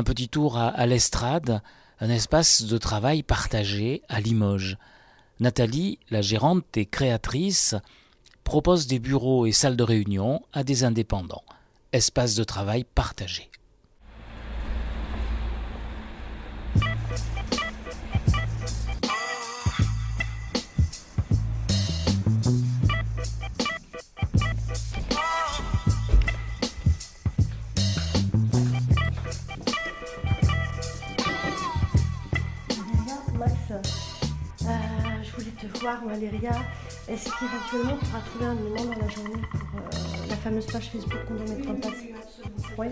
un petit tour à l'Estrade, un espace de travail partagé à Limoges. Nathalie, la gérante et créatrice, propose des bureaux et salles de réunion à des indépendants. Espace de travail partagé. Max, je voulais te voir, Valéria. Est-ce qu'éventuellement tu pourras trouver un moment dans la journée pour la fameuse page Facebook qu'on doit mettre en place? Oui.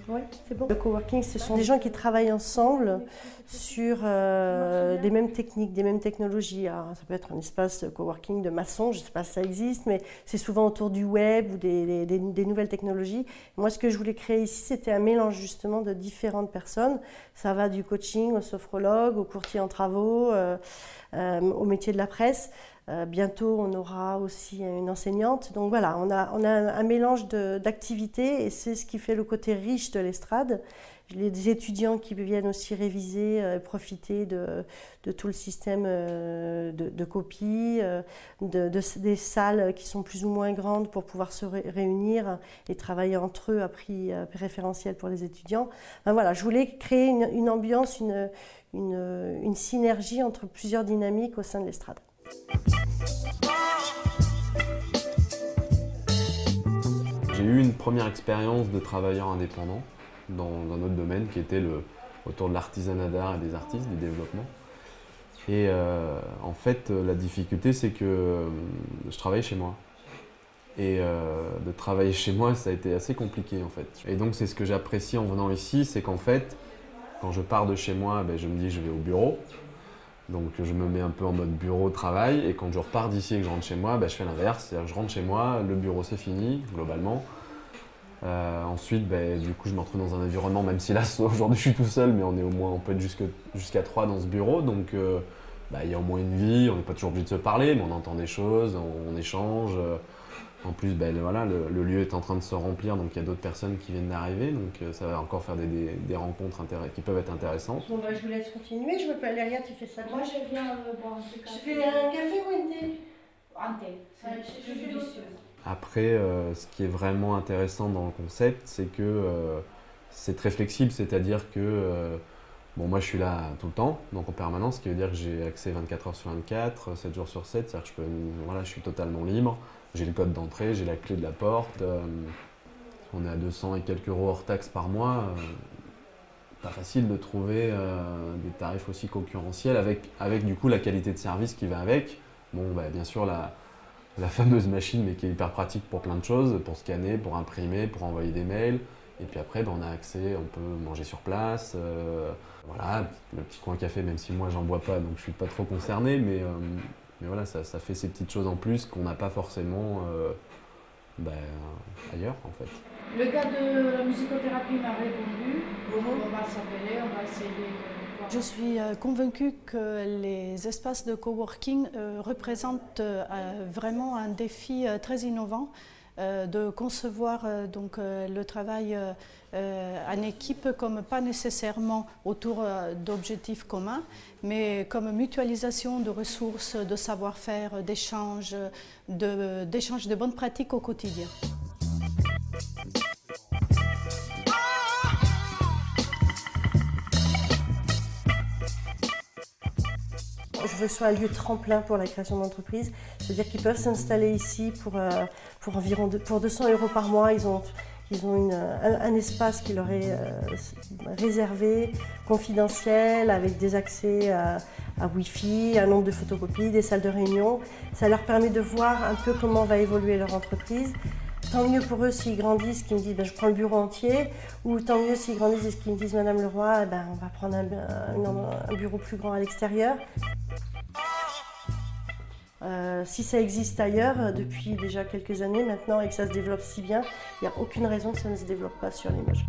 Oui, c'est bon. Le coworking, ce sont des gens qui travaillent ensemble sur des mêmes techniques, des mêmes technologies. Alors, ça peut être un espace coworking de maçon, je ne sais pas si ça existe, mais c'est souvent autour du web ou des nouvelles technologies. Moi, ce que je voulais créer ici, c'était un mélange justement de différentes personnes. Ça va du coaching au sophrologue, au courtier en travaux, au métier de la presse. Bientôt, on aura aussi une enseignante. Donc voilà, on a un mélange d'activités et c'est ce qui fait le côté riche de l'Estrade. Les étudiants qui viennent aussi réviser, profiter de tout le système de copie, des salles qui sont plus ou moins grandes pour pouvoir se réunir et travailler entre eux à prix préférentiel pour les étudiants. Ben voilà, je voulais créer une ambiance, une synergie entre plusieurs dynamiques au sein de l'Estrade. J'ai eu une première expérience de travailleur indépendant dans un autre domaine qui était autour de l'artisanat d'art et des artistes, du développement. Et en fait, la difficulté, c'est que je travaillais chez moi. Et de travailler chez moi, ça a été assez compliqué en fait. Et donc c'est ce que j'apprécie en venant ici, c'est qu'en fait, quand je pars de chez moi, je me dis je vais au bureau. Donc je me mets un peu en mode bureau travail et quand je repars d'ici et que je rentre chez moi, je fais l'inverse, c'est-à-dire que je rentre chez moi, le bureau c'est fini globalement. Ensuite, du coup je me retrouve dans un environnement, même si là aujourd'hui je suis tout seul, mais on peut être jusqu'à 3 dans ce bureau, donc il y a au moins une vie, on n'est pas toujours obligé de se parler, mais on entend des choses, on échange. En plus, voilà, le lieu est en train de se remplir, donc il y a d'autres personnes qui viennent d'arriver, donc ça va encore faire des rencontres qui peuvent être intéressantes. Bon, je vous laisse continuer. Je m'appelle Valéria, tu fais ça. Moi, je viens boire un petit café. Je fais un café ou un thé? Un thé, c'est délicieux. Après, ce qui est vraiment intéressant dans le concept, c'est que c'est très flexible, c'est-à-dire que moi je suis là tout le temps, donc en permanence, ce qui veut dire que j'ai accès 24 heures sur 24, 7 jours sur 7, c'est-à-dire que je suis totalement libre. J'ai le code d'entrée, j'ai la clé de la porte, on est à 200 et quelques euros hors taxe par mois. Pas facile de trouver des tarifs aussi concurrentiels avec du coup la qualité de service qui va avec. Bon, bien sûr la fameuse machine, mais qui est hyper pratique pour plein de choses, pour scanner, pour imprimer, pour envoyer des mails. Et puis après, on a accès, on peut manger sur place. Voilà, le petit coin café, même si moi j'en bois pas, donc je suis pas trop concerné, mais voilà, ça fait ces petites choses en plus qu'on n'a pas forcément ailleurs en fait. Le gars de la musicothérapie m'a répondu. On va s'appeler, on va essayer de voir. Je suis convaincue que les espaces de coworking représentent vraiment un défi très innovant de concevoir le travail en équipe comme pas nécessairement autour d'objectifs communs, mais comme mutualisation de ressources, de savoir-faire, d'échanges de bonnes pratiques au quotidien. Je veux que ce soit un lieu tremplin pour la création d'entreprises, c'est-à-dire qu'ils peuvent s'installer ici pour environ 200 euros par mois. Ils ont un espace qui leur est réservé, confidentiel, avec des accès à Wi-Fi, un nombre de photocopies, des salles de réunion. Ça leur permet de voir un peu comment va évoluer leur entreprise. Tant mieux pour eux s'ils grandissent, qu'ils me disent je prends le bureau entier, ou tant mieux s'ils grandissent et qu'ils me disent Madame Leroy, on va prendre un bureau plus grand à l'extérieur. Si ça existe ailleurs depuis déjà quelques années maintenant et que ça se développe si bien, il n'y a aucune raison que ça ne se développe pas sur Limoges.